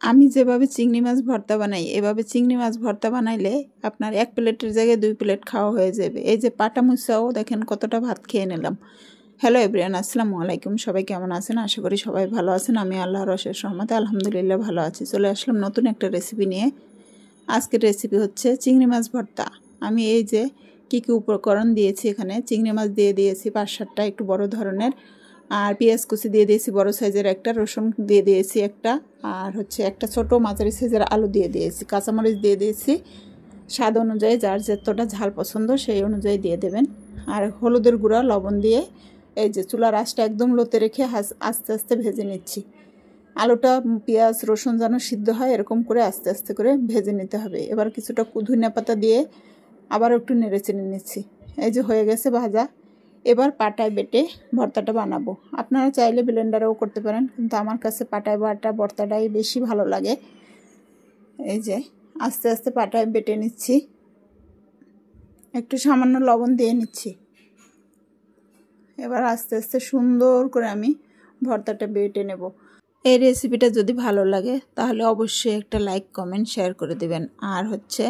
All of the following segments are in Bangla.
আমি যেভাবে চিংড়ি মাছ ভর্তা বানাই এভাবে চিংড়ি মাছ ভর্তা বানাইলে আপনার এক প্লেটের জায়গায় 2 প্লেট খাওয়া হয়ে যাবে। এই যে পাটা মুসাও দেখেন কতটা ভাত খেয়ে নিলাম। হ্যালো এভরিওয়ান, আসসালামু আলাইকুম। সবাই কেমন আছেন? আশা করি সবাই ভালো আছেন। আমি আল্লাহর অশেষ রহমতে আলহামদুলিল্লাহ ভালো আছি। চলে আসলাম নতুন একটা রেসিপি নিয়ে। আজকের রেসিপি হচ্ছে চিংড়ি মাছ ভর্তা। আমি এই যে কী উপকরণ দিয়েছি, এখানে চিংড়ি মাছ দিয়ে দিয়েছি 5-7টা একটু বড় ধরনের, আর পেঁয়াজ কুচি দিয়ে দিয়েছি বড় সাইজের একটা, রসুন দিয়ে দিয়েছি একটা, আর হচ্ছে একটা ছোট মাঝারি সাইজের আলু দিয়ে দিয়েছি, কাঁচামরিচ দিয়ে দিয়েছি। স্বাদ অনুযায়ী যার যতটা ঝাল পছন্দ সেই অনুযায়ী দিয়ে দেবেন। আর হলুদের গুঁড়া, লবণ দিয়ে এই যে চুলার আঁচটা একদম লোতে রেখে আস্তে আস্তে ভেজে নিচ্ছি। আলুটা পেঁয়াজ রসুন যেন সিদ্ধ হয় এরকম করে আস্তে আস্তে করে ভেজে নিতে হবে। এবার কিছুটা ধনিয়া পাতা দিয়ে আবার একটু নেড়ে চেড়ে নিচ্ছি। এই যে হয়ে গেছে ভাজা। এবার পাটায় বেটে ভর্তাটা বানাবো। আপনারা চাইলে ব্লেন্ডারেও করতে পারেন, কিন্তু আমার কাছে পাটায় বাটা ভর্তাটাই বেশি ভালো লাগে। এই যে আস্তে আস্তে পাটায় বেটে নিচ্ছি, একটু সামান্য লবণ দিয়ে নিচ্ছি। এবার আস্তে আস্তে সুন্দর করে আমি ভর্তাটা বেটে নেব। এই রেসিপিটা যদি ভালো লাগে তাহলে অবশ্যই একটা লাইক কমেন্ট শেয়ার করে দেবেন। আর হচ্ছে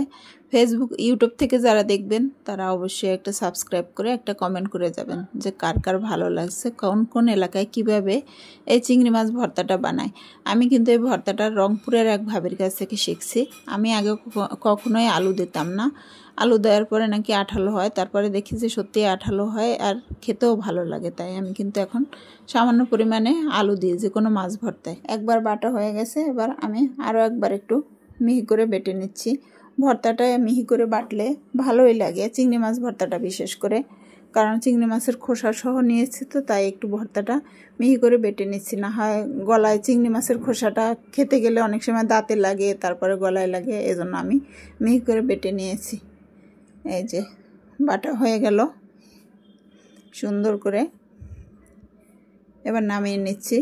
ফেসবুক ইউটিউব থেকে যারা দেখবেন তারা অবশ্যই একটা সাবস্ক্রাইব করে একটা কমেন্ট করে যাবেন যে কার কার ভালো লাগছে, কোন কোন এলাকায় কিভাবে এই চিংড়ি মাছ ভর্তাটা বানায়। আমি কিন্তু এই ভর্তাটা রংপুরের এক ভাবির কাছ থেকে শিখছি। আমি আগে কখনোই আলু দিতাম না। আলু দেওয়ার পরে নাকি আঠালো হয়, তারপরে দেখি যে সত্যি আঠালো হয় আর খেতেও ভালো লাগে। তাই আমি কিন্তু এখন সামান্য পরিমাণে আলু দিই যে কোনো মাছ ভর্তায়। একবার বাটা হয়ে গেছে, এবার আমি আরও একবার একটু মিহি করে বেটে নিচ্ছি। ভর্তাটা মিহি করে বাটলে ভালোই লাগে, চিংড়ি মাছ ভর্তাটা বিশেষ করে, কারণ চিংড়ি মাছের খোসা সহ নিয়েছি তো, তাই একটু ভর্তাটা মিহি করে বেটে নিচ্ছি। না হয় গলায় চিংড়ি মাছের খোসাটা খেতে গেলে অনেক সময় দাঁতে লাগে, তারপরে গলায় লাগে, এজন্য আমি মিহি করে বেটে নিয়েছি। এই যে বাটা হয়ে গেল সুন্দর করে, এবার নামিয়ে নিচ্ছি।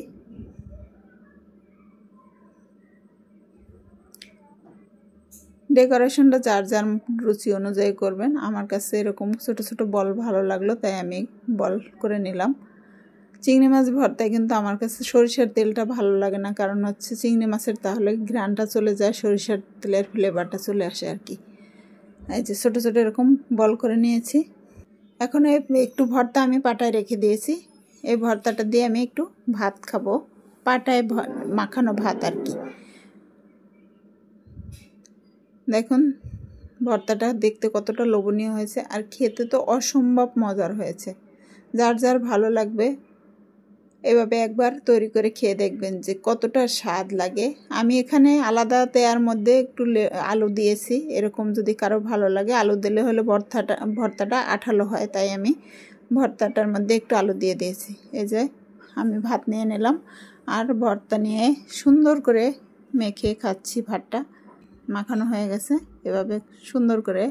ডেকোরেশনটা যার যার রুচি অনুযায়ী করবেন। আমার কাছে এরকম ছোট ছোট বল ভালো লাগলো, তাই আমি বল করে নিলাম। চিংড়ি মাছ ভর্তায় কিন্তু আমার কাছে সরিষার তেলটা ভালো লাগে না, কারণ হচ্ছে চিংড়ি মাছের তাহলে ঘ্রাণটা চলে যায়, সরিষার তেলের ফ্লেভারটা চলে আসে আর কি। এই যে ছোটো ছোটো এরকম বল করে নিয়েছি। এখন একটু ভর্তা আমি পাটায় রেখে দিয়েছি। এই ভর্তাটা দিয়ে আমি একটু ভাত খাবো, পাটায় মাখানো ভাত আর কি। দেখুন ভর্তাটা দেখতে কতটা লোভনীয় হয়েছে, আর খেতে তো অসম্ভব মজার হয়েছে। যার যার ভালো লাগবে এভাবে একবার তৈরি করে খেয়ে দেখবেন যে কতটা স্বাদ লাগে। আমি এখানে আলাদা তেয়ার মধ্যে একটু আলু দিয়েছি, এরকম যদি কারো ভালো লাগে আলু দিলে হলে ভর্তাটা আঠালো হয়, তাই আমি ভর্তাটার মধ্যে একটু আলু দিয়ে দিয়েছি। এই যে আমি ভাত নিয়ে নিলাম আর ভর্তা নিয়ে সুন্দর করে মেখে খাচ্ছি। ভাতটা মাখানো হয়ে গেছে এভাবে সুন্দর করে।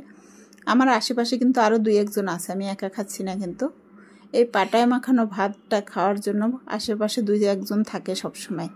আমার আশেপাশে কিন্তু আরও 2-1 জন আছে, আমি একা খাচ্ছি না। কিন্তু এই পাটায় মাখানো ভাতটা খাওয়ার জন্য আশেপাশে 2-1 জন থাকে সব সময়।